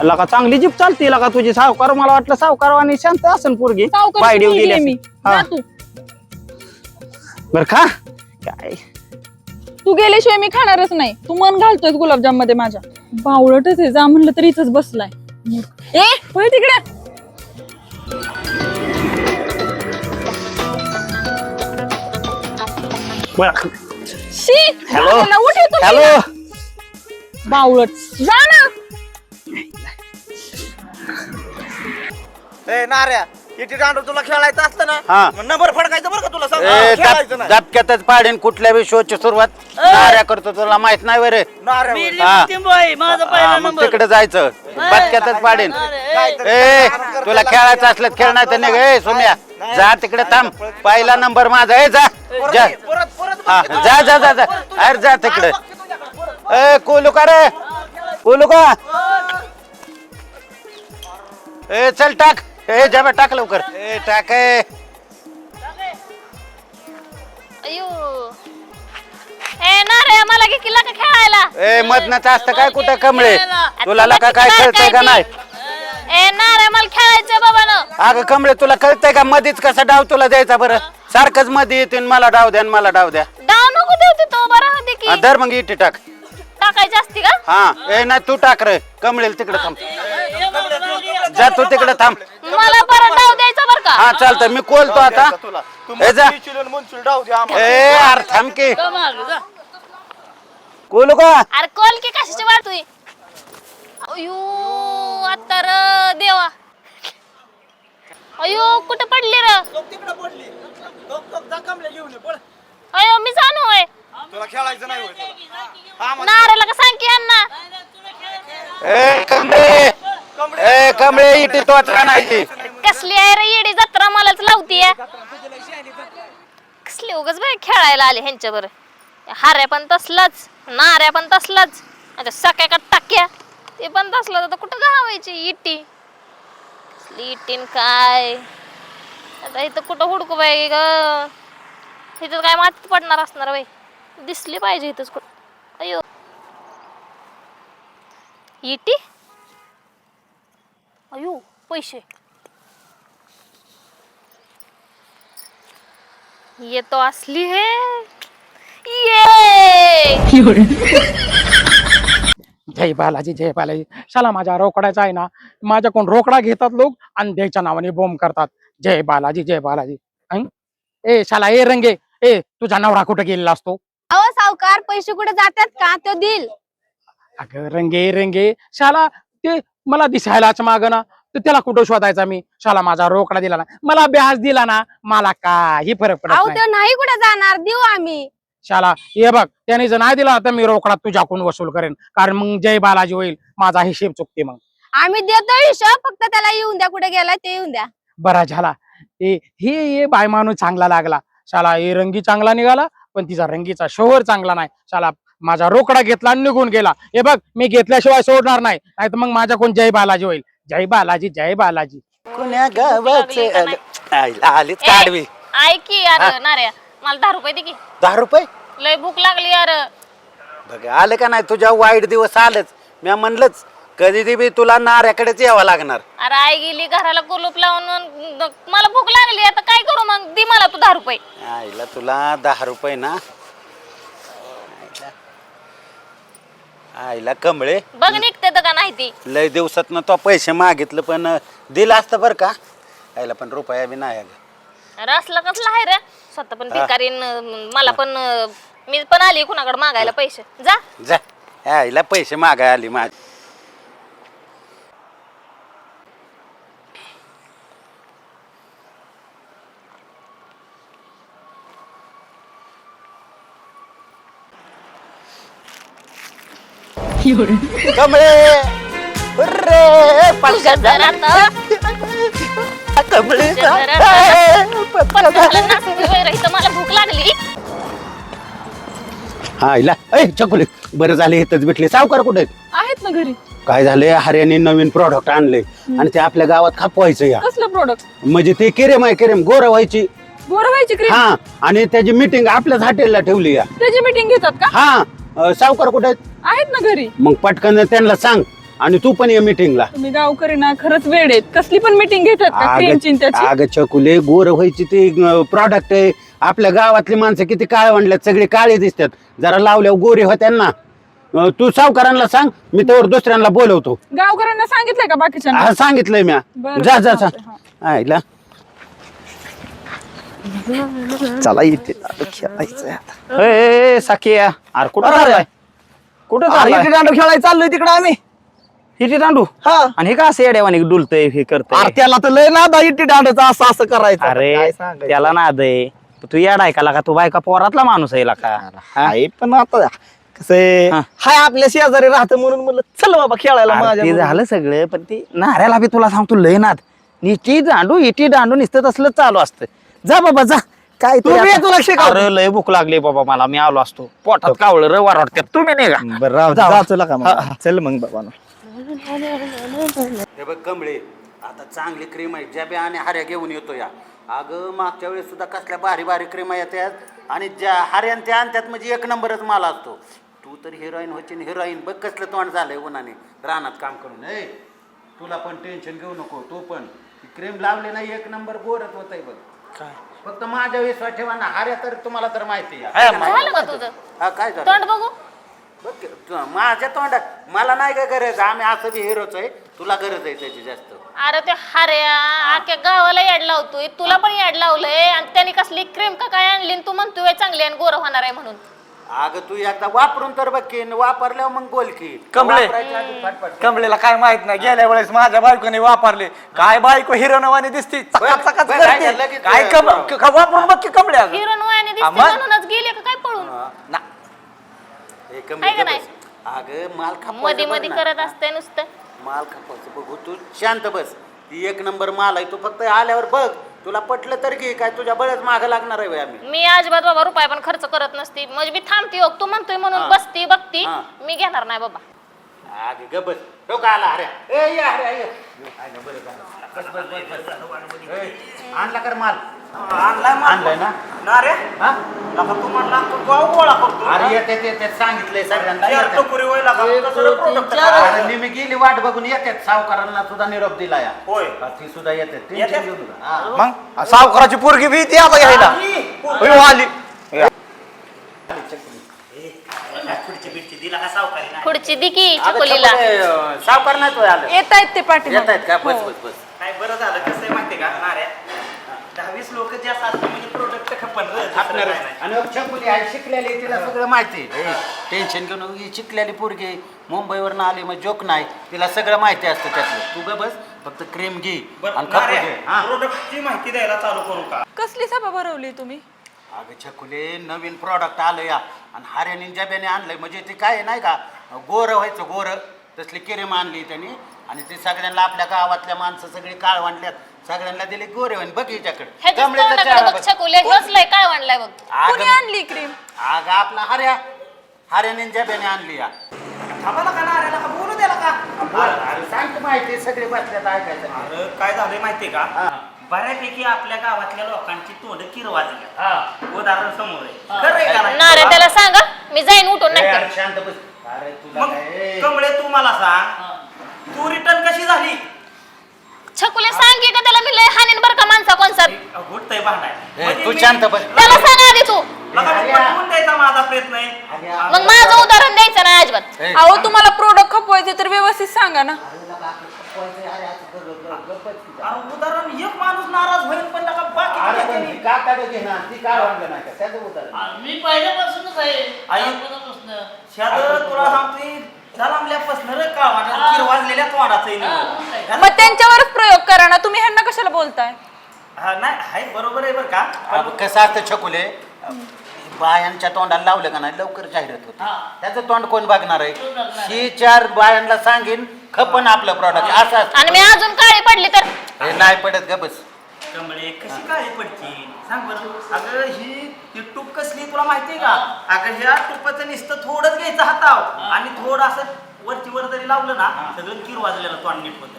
लागा चांगली जीप चालते लागा तुझी. सावकार मला वाटलं सावकार आणि शांत असन पोरगी. सावकाराची पायडीव मुलगी गेली आहे मी. असेल. जा हा. तू. बर खा. काय तू गेल्याशिवाय मी खाणारच नाही. तू मन घालतोय गुलाबजाम मध्ये माझ्या. बावळटच आहे. जा म्हणलं तरी इथंच बसलाय. ए होय तिकडे. बर. शी. हॅलो. झालेलं, उठ इथून. हॅलो. बावळट. जा ना. नाऱ्या किती दांडू तुला खेळायचं असतं हा. ना, नंबर फडकायचं बरं का तुला सांग. खेळायचं नाही. झटक्यातच पाडेन कुठल्या बी शोची सुरुवात. नाऱ्या करतो तुला माहित नाही बरे. नाऱ्यावर. मग तिकडे जायचं. झटक्यातच पाडेन. ए तुला खेळायचं असलं खेळ नाही तर निघ. ए सोम्या जा तिकडे थांब. पहिला नंबर माझा आहे. जा जा. हा, जा जा जा जा. अरे जा तिकडे. ए कोलू का रे? कोलू का? ए चल टाक. ए जा टाक लवकर. ए टाक. अयो ए ना रे, मला की किल्ला का खेळायला? ए मधनच असतं काय कुठं कमळे? तुला लका काय कळतंय का नाही? ए ना रे, मला खेळायचं बाबा ना. अगं कमळे तुला कळतंय का? मधीच कसा डाव तुला द्यायचा बरं? सारखंच मध्ये येते मला डाव द्या मला डाव द्या. डाव नको देऊ तो बरं होते की. धर मग इथे टाक. टाकायची असती का? हा ए नाही तू टाक रे. कमळेल तिकडे थांब. जा तू तिकडे थांब. मला बरं डाव द्यायचा बरं का? हा चालतं मी कोलतो आता. ए जा. ए अरे थांब की. कोलू का? अरे कोल की कशाची वाटतोय? अयो आता र देवा. अयो कुठं पडली र? अयो मी जाणू होय. तुला खेळायचं नाही होय. नारेला का सांग की यांना. ए कमळे. ए कमळे इथे तोच नाही. कसली आहे रे येडी जत्रा मलाच लावतीये. कसली उगाच बाई खेळायला आले ह्यांच्या बरं. हाऱ्या पण तसलाच, नाऱ्या पण तसलाच, आता सकाळ का टाक्या ते पण तसलं. आता कुठं घावायची इटी? कसली इटीन काय? आता इथं कुठं हुडकू बाई ग? इथं काय मातीत पडणार असणार बाई? दिसली पाहिजे इथंच कुठं. अयो इटी. अयो पैसे. ये तो असली है. ये जय बालाजी, जय बालाजी. शाला माझ्या रोकडाचा आहे ना, माझ्याकडून रोकडा घेतात लोक आणि द्यायच्या नावाने बोंब करतात. जय बालाजी, जय बालाजी. ए शाला ए रंगे. ए तुझा नवरा कुठे गेलेला असतो? अहो सावकार, पैसे कुठे जातात का? तो दिल. अगं रंगे रंगे शाला ते मला दिसायलाच माग ना, तर त्याला कुठं शोधायचा मी? शाला माझा रोकडा दिला ना, मला ब्याज दिला ना, मला काही फरक पडत अहो नाही. तो नाही कुठे जाणार, देऊ आम्ही. शाला हे बघ त्याने जर नाही दिला तर मी रोकडा तुझ्याकडून वसूल करेन, कारण मग जय बालाजी होईल, माझा हिशेब चुकते मग. आम्ही देतो हिशोब, फक्त त्याला येऊन द्या, कुठे गेला ते येऊन द्या. बरा झाला हे बाय माणूस चांगला लागला. शाला हे रंगी चांगला निघाला, पण तिचा रंगीचा शोहर चांगला नाही. शाला माझा रोकडा घेतला आणि निघून गेला. हे बघ मी घेतल्याशिवाय सोडणार नाही, नाही तर मग माझ्या कोण जय बालाजी होईल. जय बालाजी, जय बालाजी. कुण्या गावाचे आलीच ए, काढवी. ऐक की यार नाऱ्या, मला 10 रुपये दे की. 10 रुपये लय भूक लागली यार. बघ आले का नाही, तुझ्या वाईट दिवस आलेच. मी म्हणलंच कधी बी तुला नाऱ्याकडेच यावं लागणार. अरे आई गेली घराला कुलूप लावून, मला भूक लागली, आता काय करू मग? दे मला तू 10 रुपये. आईला तुला 10 रुपये ना, आईला कमळे बघ निघते का नाही ती. लय दिवसात ना तो पैसे मागितलं, पण दिलं असतं बरं का. आईला पण रुपया बी नाही अगं. अरे असलं कसलं आहे रे, स्वतः पण भिकारीन, मला पण मी पण आली कुणाकडे मागायला पैसे. जा जा, आईला पैसे मागाय आली माझी. कमळे तुझ्या घरात कमळे मला भूक लागली. आईला चकुले बरं झाले, इथंच भेटले. सावकार कुठे आहेत ना घरी. काय झाले, हरियाने नवीन प्रॉडक्ट आणले आणि ते आपल्या गावात खपवायचं या. कसलं प्रोडक्ट? म्हणजे ते केरेम आहे, केरेम गोरा व्हायची. गोर व्हायची क्रीम? हा, आणि त्याची मीटिंग आपल्याच हॉटेलला ठेवली या. त्याची मीटिंग घेतात का? हा, सावकार कुठे आहेत ना घरी. मग पटकन त्यांना सांग, आणि तू पण ये मीटिंगला. तुम्ही गावकरी ना खरंच वेळ आहेत, कसली पण मीटिंग घेतात का क्रीमची त्याची? अगं चकुले, गोर व्हायची ते प्रॉडक्ट आहे. आपल्या गावातली माणसं किती काळे म्हणल्यात, सगळे काळे दिसतात. जरा लावल्यावर गोरे होत्या ना. तू सावकारांना सांग, मी त्यावर दुसऱ्यांना बोलवतो. गावकऱ्यांना सांगितलंय का बाकीच्या? हा, सांगितलंय मी. बरं, जा जा चालतंय, जा. आईला चला इथे खेळायचं. साखिया अरे कुठं चाललाय? कुठं चाललाय? दांडू खेळायला चाललोय तिकडे आम्ही. हिटी दांडू. आणि हे का असं येड्यावानी डुलतय हे करतय? अरे त्याला तर लय ना इटी दांडूचं असं असं करायचं. अरे काय सांगायचं? त्याला नाद आहे. तू येडा ऐकाला का? तू बायका पोरातला माणूस आहे का? आहे पण आता कसं हा. हाय आपल्या शेजारी राहतं म्हणून म्हणलं चल बाबा खेळायला अरे माझ्या ते बरोबर. झालं सगळं, पण ते नाऱ्याला बी तुला सांगतो लय नाद. इटी दांडू नुसतं तसलं चालू असतं. जा बाबा जा. काय तू बी तुला शिकव. अरे लय भूक लागली बाबा मला, मी आलो असतो. पोटात कावळं रवार वाटतात. तुम्ही नाही का? बरं राव जा. जा तुला का मग. चल मग बाबा. हे बघ कमळे, आता चांगली क्रीम आहे. ज्या आणि हार्या घेऊन येतो या. अगं मागच्या वेळेस सुद्धा कसल्या भारी भारी क्रीम येतात, आणि ज्या हार्यान त्या आणतात म्हणजे एक नंबरच माल असतो. तू तर हिरोईन होची, हिरोईन बघ कसलं तोंड झालंय उन्हाने रानात काम करून. तुला पण टेन्शन घेऊ नको. तू पण क्रीम लावली नाही, एक नंबर गोरत होत आहे बघ. काय फक्त माझ्या विश्वास ठेवा ना. हार्या तर तुम्हाला तर माहिती आहे. झालं का तुझं हा, काय झालं? तोंड बघू. बघ की, माझ्या तोंडात मला नाही काय गरज. आम्ही असं बी हिरोच आहे, तुला गरज आहे त्याची जास्त. अरे ते हार्या अख्ख्या गावाला याड लावतोय, तुला पण याड लावलंय, आणि त्याने कसली क्रीम का काय आणली आणि तू म्हणतोय चांगली आणि गोर होणार आहे म्हणून. अगं तू एकदा वापरून तर बघ की, वापरल्यावर मग बोल की. कमळे. वापरायच्या आधी फटफट. कमलेला काय माहित नाही, गेल्या वेळेस माझ्या बायकोने वापरले. काय बायको हिरोनवानी दिसती, चकाचकाच बरं, काय करते. झालं की काय ते- वापरून बघ की कमळे. अगं. हिरोन वयाने दिसते मग? म्हणूनच गेले का काय पळून? ना. हे कमी आहे का नाही? बस. अगं माल मध्ये खपवायचं मध्ये बघ ना. करत असते नुसतं. माल खपवायचं बघू. तू शांत बस. ती एक नंबर माल आहे. तू फक्त आल्यावर बघ. तुला पटलं तर घे. काय तुझ्या बळच मागं लागणार आहे आम्ही. मी अजिबात बाबा रुपये पण खर्च करत नसती. म्हणजे मी थांबते हो, तू म्हणतोय म्हणून बसती बघती. हा. मी घेणार नाही बाबा. अगे ग बस. तो का आला हऱ्या? ए ये हऱ्या ये. आलं, बरं झालं. बस बस बस बस. ए, आणला कर माल. आणलाय ना? ना रे हा? नका तू म्हणला तू गाव गोळा करतो. अरे येते सांगितलंय सगळ्यांना. चार येतात. टोकरी होईल का? कसं product अरे मी गेली वाट बघून येतात. सावकारांना सुद्धा निरोप दिला या. होय. ती सुद्धा येते. येतात? टेन्शन घेऊ नका. हा. मग सावकाराची पोरगी बी ती आता घ्यायला होय, आली. पुढची दिकी अगं, चकोलीला. चकोले, सावकार नाही तो आलं. येत आहेत ते पाठी. येत आहेत का? बस बस बस. काय बरं झालं कसं आहे माहितीये का नाऱ्या, 10-20 लोक जास्त असतात म्हणजे प्रोडक्ट खपन आपल्याला आणि चकुली आहे, शिकलेली, तिला सगळं माहिती आहे. टेन्शन घेऊन ही शिकलेली पोरगी मुंबईवरनं आली मग जोक नाही, तिला सगळं माहिती असतं त्यातलं. तू ग बस फक्त क्रीम घे आणि खपू दे. हा. प्रोडक्टची माहिती द्यायला चालू करू का? कसली सभा भरवली तुम्ही? अगं छकुले नवीन प्रॉडक्ट आलं या आणि हाऱ्याने जब्याने आणलंय म्हणजे ते काय नाही का गोरं व्हायचं गोरं तसली क्रीम आणली त्यांनी आणि ते सगळ्यांना आपल्या गावातल्या माणसं सगळी काळ वाढल्यात सगळ्यांना दिले गोरे होईन बघ हिच्याकडे काय म्हणलाय बघ कोणी आणली क्रीम? अगं आपला हाऱ्याने जब्याने आणली या थांबाला का नाऱ्याला का बोलू द्याला का अरे सांग माहिती सगळे बसल्यात ऐकायचं अरे काय झालंय माहितीये का बऱ्यापैकी आपल्या गावातल्या लोकांची तोंड किरवाजली उदाहरण समोर आहे खरं आहे का नाही? नाऱ्या त्याला सांगा मी जाईन उठून नाही तर. शांत बस अरे तुला मग काय कमळे तू मला सांग तू रिटर्न कशी झाली छकुले सांग की का त्याला मी लय हानीन बर का माणसा कोणसा घुटतय भांडाय तू शांत बस त्याला सांग आधी तू पटवून द्यायचा माझा प्रयत्न आहे मग माझं उदाहरण द्यायचं नाही अजिबात. अहो तुम्हाला प्रोडक्ट खपवायचे तर व्यवस्थित सांगा ना. अरे उदाहरण एक माणूस नाराज होईल पण नका बाकी अरे किती पण केली? ती का काढत घेणार ती काय वाटलं नाही का त्याचं उदाहरण मी पहिल्यापासूनच आहे आई शाद तुला सांगतोय झालामल्यापासून रे का वाटत किरवाजलेल्या तोंडाचं मग त्यांच्यावरच प्रयोग करा ना तुम्ही ह्यांना कशाला बोलताय? नाही हाय बरोबर आहे बरं का अब कसं असतं छकुले बायांच्या तोंडाला लावलं का नाही लवकर जाहिरात होते त्याचं तोंड कोण बघणार आहे ही 4 बायांना सांगेन खपन आपलं प्रॉडक्ट असं असतं. आणि मी अजून काळी पडली तर हे नाही पडत ग बस कमळे कशी काळी पडची सांग बरं अगं ही टूप कसली तुला माहितीये का अगं ह्या टुपाचं नुसतं थोडंच घ्यायचं हाताव आणि थोडं असं वरची वर जरी लावलं ना सगळं किरवाजलेलं तोंड नीट होतं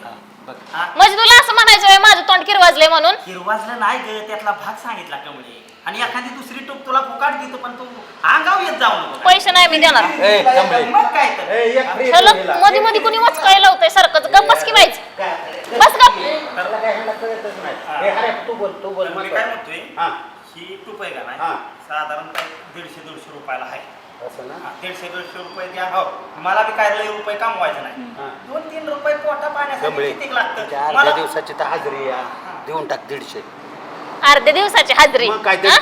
म्हणजे तुला असं म्हणायचं माझं तोंड किरवाजलंय म्हणून. किरवाजलं नाही ग त्यातला भाग सांगितला कमळे आणि एखादी दुसरी टूप तुला फुकाट देतो पण तू अंगाव येत जाऊ नको पैसे नाही मी देणार. ए, कमळे. मग काय तर ए, एक free चल दिला. मध्ये मध्ये कुणी वचकाय लावतंय सारखंच गप बस की बाईच बस गप. त्याला काय ह्याला कळतच नाही. ए, अरे तू बोल मी काय म्हणतोय हा ही टूप आहे का हा. नाही साधारणतः 150-150 रुपयाला आहे असं ना 150-150 रुपये द्या हो मला बी काय लय रुपये कमवायचं नाही हा. 2-3 रुपये पोटा पाण्यासाठी कमळे किती लागतं अर्ध्या मला दिवसाची तर हजेरी या देऊन टाक 150 अर्ध्या दिवसाची हाजरी. मग काय हा?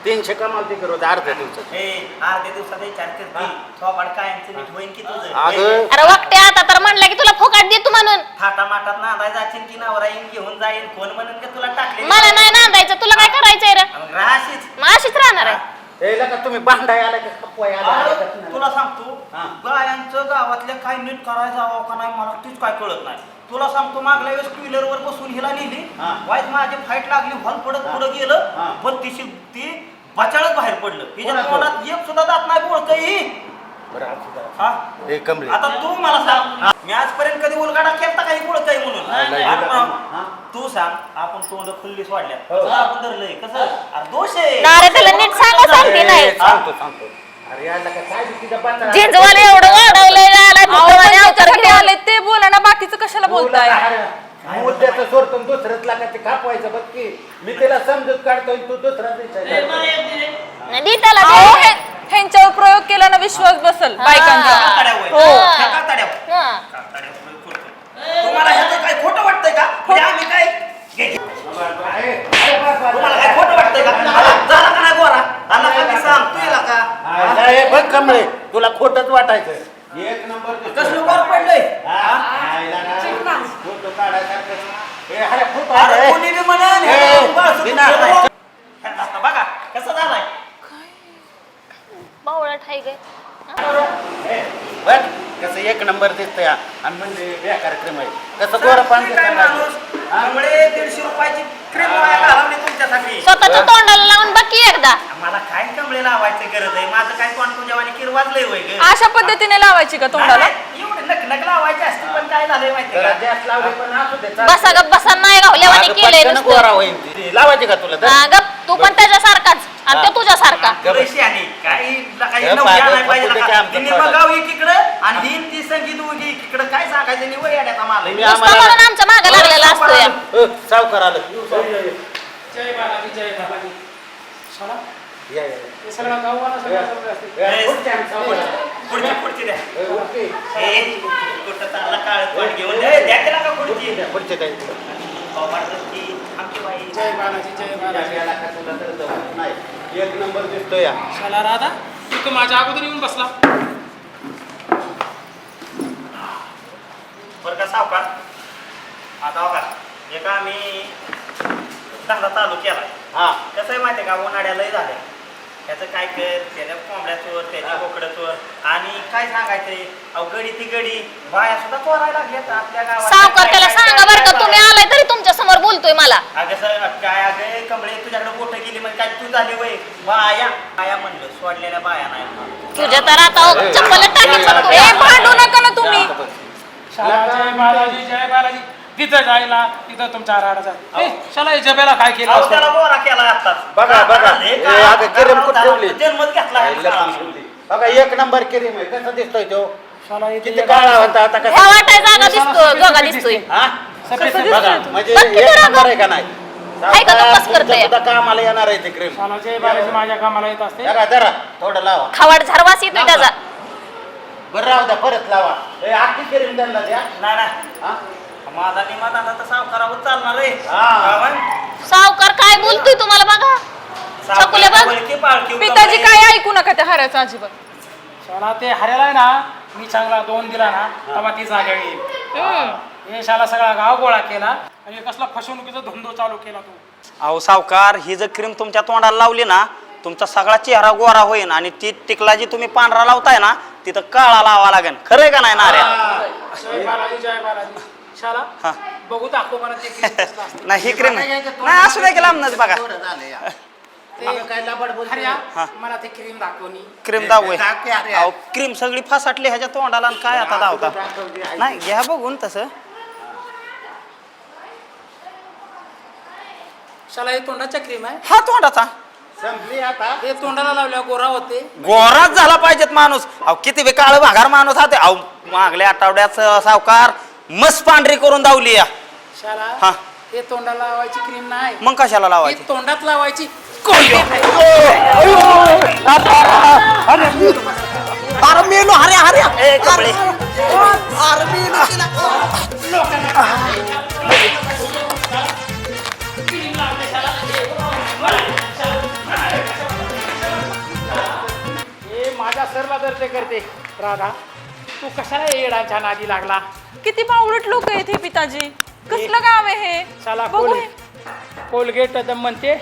300 कमावते करू अर्ध्या दिवसात ए अर्ध्या दिवसात विचार करते थोबाड कायमचं नीट होईन की तुझं अगं अरे वागते आता तर म्हणलं की तुला फुकाट देतो म्हणून. थाटा माटात नांदाय जाशील की नवरा येईन घेऊन जाईन कोण म्हणून का तुला टाकले मला नाही नांदायचं तुला काय करायचंय रे राशीच मग अशीच राहणार आहे. ए लका तुम्ही भांडाय आला का खपवाय आला तुला सांगतो हा. गायांचं गावातल्या काय नीट करायचं जावं का नाही मला तीच काय कळत नाही तुला सांगतो मागल्या वेळेस टू व्हीलर वर बसून हिला नेली हा. वाईट माझी फाईट लागली हॉल पडत पुढे गेलं हा. पण ती बचाळच बाहेर पडलं हिच्या कोणाचं? तोंडात एक सुद्धा दात नाही बोलकही बरं असू द्या. हा ए कमले आता तू मला सांग मी आजपर्यंत कधी उलगाडा केलता काही बोलत म्हणून नाही, आपण- तू सांग आपण तोंड खुल्लीच वाढल्या कसं आपण धरलंय कसं अरे दोष आहे अरे त्याला नीट सांगा सांगते नाही. ए, सांगतो अरे याला का काय भीतीचा पत्ता झिंजवाले एवढं वाढवलंय आलाय अहो, फुकवाने पण अवतार त्याच्यासाठी घेऊन. आले ते बोला ना बाकीचं कशाला बोलताय? मुद्द्याचं सोडतो दुसरंच लागायचं कापवायचं बघ की मी तिला समजूत काढतोय तू दुसरा दिसायचा नाही, दे त्याला अहो, दे. ह्यांच्यावर प्रयोग केला ना विश्वास बसल बायकांचा. हो. हा. तुम्हाला ह्याचं काय खोटं वाटतंय का म्हणजे आम्ही काय तुम्हाला काय खोटं वाटतंय का झाला का नाही गोरा आला का मी सांग तू येला का बघ कमळे तुला खोटच वाटायचं एक नंबर कसलं गोर पडलंय फोटो काढायसारखं ए, अरे खूप अरे आहे. कोणी बी म्हणेल, ए, हे बाजू बिना- तुझं. आता बघा कसं झालंय बावळट आहे गे. ए, बघ कसं एक नंबर दिसतंय हा. आणि म्हणजे बेकार क्रीम आहे कसं गोरं पाणी काय दिसायला माणूस लागलं. हा? त्यामुळे 150 रुपयाची क्रीम वाया घालवली तुमच्यासाठी स्वतःच्या तोंडाला लावून बघ की एकदा. मला काय कमळे लावायचं गरज आहे माझं काय तोंड तुझ्यावानी किरवाजलंय होय ग अशा पद्धतीने लावायची का तोंडाला? एवढे नक लावायचे असते पण काय झालंय माहिती जरा का जास्त लावले पण असू दे, चालतंय. बसा गप बसा नाही गावल्यावानी अगं, केलंय पटकन नुसतं. गोरा होईल ती. लावायची का तुला हा, गप तू पण त्याच्यासारखाच आणि तो तुझ्यासारखा. पैसे आणि काही काही गप नवऱ्या अगं, नाही पाहिजे फक्त का? ते आमचं तिने product. बघावं एकीकडं आणि ही ती संगीत उगी एकीकडं काय सांगायचं निवड येण्यात आम्हाला तुम्ही नुसतं आम्हाला- म्हणून आमच्या मागे लागलेला असतो या. सावकार आलं जय बालाजी जय बालाजी. शाला या, या, हे सगळं गाववाला सगळं सगळं असते. या. पुढच्या आमच्या पुढची पुढची द्या ए, ओके. ए, कुठं चालला काळ तोंड घेऊन ए, द्या त्याला का पुढची पुढचे काही आमची बाई जय बालाजी जय बालाजी. याला का तुला तर जमत नाही. एक नंबर दिसतोय या. शाला राधा तू तर माझ्या अगोदर येऊन बसला. बरं का सावकार आता बघा एक आम्ही धंदा चालू केला हा कसं आहे माहिती आहे का उन्हाळ्या लय झाले त्याचं काय कर, त्याच्या कोंबड्या चोर, त्याच्या बोकडं चोर, आणि काय सांगायचंय, अहो गडी ती गडी बाया सुद्धा चोरायला लागल्यात आपल्या गावात. सावकार त्याला सांगा बरं का, तुम्ही आलाय तरी तुमच्या समोर बोलतोय मला. अगं सर काय अगं कमळे तुझ्याकडे बोट गेली म्हणजे काय तू झाली वय बाया बाया म्हणलं, सोडलेल्या बाया नाही. तुझ्या तर आता चप्पल टाकीत ए भांडू नका ना तुम्ही. शाला जय बालाजी जय बालाजी. तिथं जायला तिथं तुमचा राडा जाय. शाला हे जबेला काय केलं अहो, असतं? त्याला गोरा केला आत्ताच. बघा, बघा. हे हे काय अगं किरीम कुठं ठेवली? जन्मच घेतला आहे. बघा एक नंबर केरी कसा दिसतोय तो शाला हे किती काळा होता आता ह्या कसा वाटाय जागा दिसतोय, जोगा दिसतोय. हा? सफेद बघा म्हणजे बघ किती एक राग. नंबर आहे का नाही आहे का तो कस करतोय? सुद्धा कामाला येणार आहे ते क्रीम शाला जय बालाजी माझ्या कामाला येत असते. जरा जरा थोडं लावा खवाड झरवास येतोय त्याचा. बरं राहू द्या परत लावा हे आखी क्रीम त्यांना द्या नाही नाही हा? माझा निमा दादा तर सावकारावर चालणार आहे. हा. हा, मग? सावकार काय बोलतोय तुम्हाला बघा. छकुले बघ. वळकी पाळकी पिताजी उकळली. काय ऐकू नका त्या हऱ्याचं अजिबात. शाला ते हऱ्याला आहे ना, मी चांगला 2 दिला ना तेव्हा ती जागा येईल. हे शाला सगळा गाव गोळा केला आणि कसला फसवणुकीचा धंदो चालू केला तू. अहो सावकार, ही जर क्रीम तुमच्या तोंडाला लावली ना, तुमचा सगळा चेहरा गोरा होईल, आणि ती टिकला जी तुम्ही पांढरा लावताय ना तिथं काळा लावा लागेल. खरंय का नाही नाऱ्या? जय बालाजी जय बालाजी. शाला हा. बघू दाखव मला ते cream कसलं असतं. नाही ही क्रीम नाही असू द्या की लांबनच बघा. हऱ्या, मला ते क्रीम दाखवणी. क्रीम दावय. अहो क्रीम सगळी फासाटली ह्याच्या तोंडाला, आणि काय आता धावता. नाही घ्या बघून तसं. शाला हे तोंडाच्या क्रीम आहे. हा तोंडाचा संपली आता हे तोंडाला लावल्या गोरा होते. गोराच झाला पाहिजेत माणूस. अहो किती बे काळ भागार माणूस हा ते. अहो मागल्या आठवड्यात सावकार मस्त पांढरी करून दावली या. शाला हा. हे तोंडाला लावायची क्रीम नाही, मग कशाला ही लावायची? तोंडात लावायची. अरे मेलो हरे हरे ए कपडे. हे माझ्या सरला दर्द करते. राधा, तू कशाला येडांच्या नादी लागला? किती बावळट लोक आहेत हे पिताजी. कसलं गाव आहे हे? शाला बघू हे. कोलगेट म्हणते,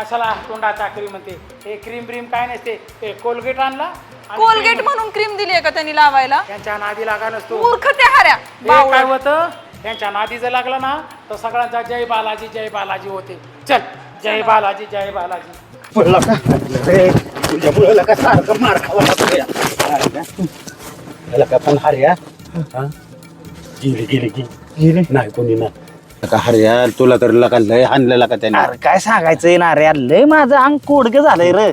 शाला तोंडाचा क्रीम म्हणते. हे क्रीम ब्रीम काय नसते. हे कोलगेट आणला आणि कोलगेट cream- म्हणून क्रीम दिली आहे का त्यांनी लावायला? त्यांच्या नादी लागा नसतो. मूर्ख त्या हऱ्या. हे काय बावळट. होतं, त्यांच्या नादी जर लागला ना तर सगळ्यांचा जय बालाजी होते. चल जय बालाजी जय बालाजी. पडला का रे तुझ्या मुलाला का सारखं मार खावा लागला का पण हर्या गेली नाही कोणी नाही का हर्या तुला तर लका लय हाणलेला का त्याने अरे काय सांगायचंय ना रे, लय माझं अंग कोडगं झालंय रे.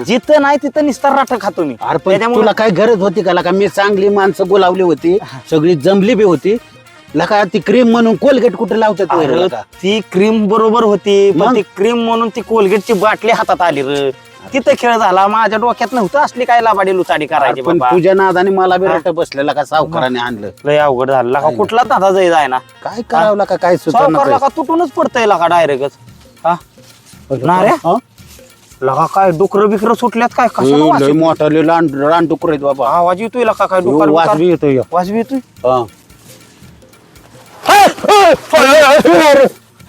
जिथं नाही तिथं निस्तार राठ खातो मी. अरे पण त्याच्यामुळं- तुला काय गरज होती का लका मी चांगली माणसं बोलावली होती सगळी जमली बी होती लका ती क्रीम म्हणून कोलगेट कुठे लावतात वगैरे अरे, लका? ती क्रीम बरोबर होती, पण मग? ती क्रीम म्हणून ती कोलगेटची बाटली हातात आली रे. तिथं खेळ झाला. माझ्या डोक्यात नव्हतं असली काय लाबाडी लुचाडी करायची पण बाबा. तुझ्या नादाने मला बी रट बसलेला का सावकाराने आणलं लय अवघड झालं का, कुठला दादा जाय ना काय करावं लका काय सावकारला सुचना का तुटूनच पडतंय का डायरेक्टच. हा नाऱ्या? हा? लगा काय डुकर बिकर सुटल्यात काय कशाला वास लय येतोय? मोठा लय रान डुकर आहेत बाबा आवाज येतोय लका काय डुकर वास बिकर? बी येतोय वास बी येतोय. हा.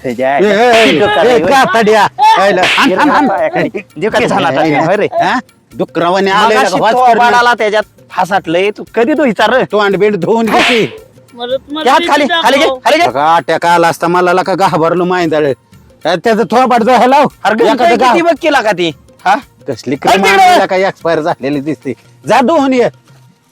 हे ज्या- ए, ए, डुकर ए, आहे, कातड्या. आयला, हाण, हाण, हाण. जे काय झाला आता ते, होय रे. हा? डुकरावाने आलेला मगाशी का वास तो करणं? बाळाला त्याच्यात फासाटलंय. तू कधी तो विचार तो अंडबेड धुवून घेते खाली खाली घे खाली घे. अटॅक आला असता मला का घाबरलो माहिती त्याचं थोबाड जायला अरे गंज किती बघ केला का ती? हा कसली अरे तिकडे. काय एक्सपायर झालेली दिसते जा धुवून ये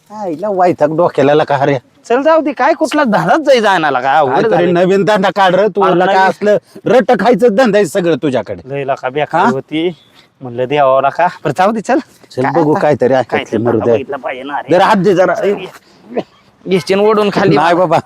आईला वाईथक डोक्याला का हरे चल जाऊ दे, काय कुठला धंदाच जाई जायला का अवघड काहीतरी झालंय. नवीन धंदा काढ रे तू अरे काय नवीन- असलं रट खायचं धंदा आहे सगळं तुझ्याकडे लय लाका बेकार होती. म्हणलं देवा का बरं जाऊ दे चल. चल काय बघू आता? काहीतरी काय आहे ते मरू बघितलं पाहिजे ना रे. जरा हात दे जरा घेशीन ओढून खाली. नाही बाबा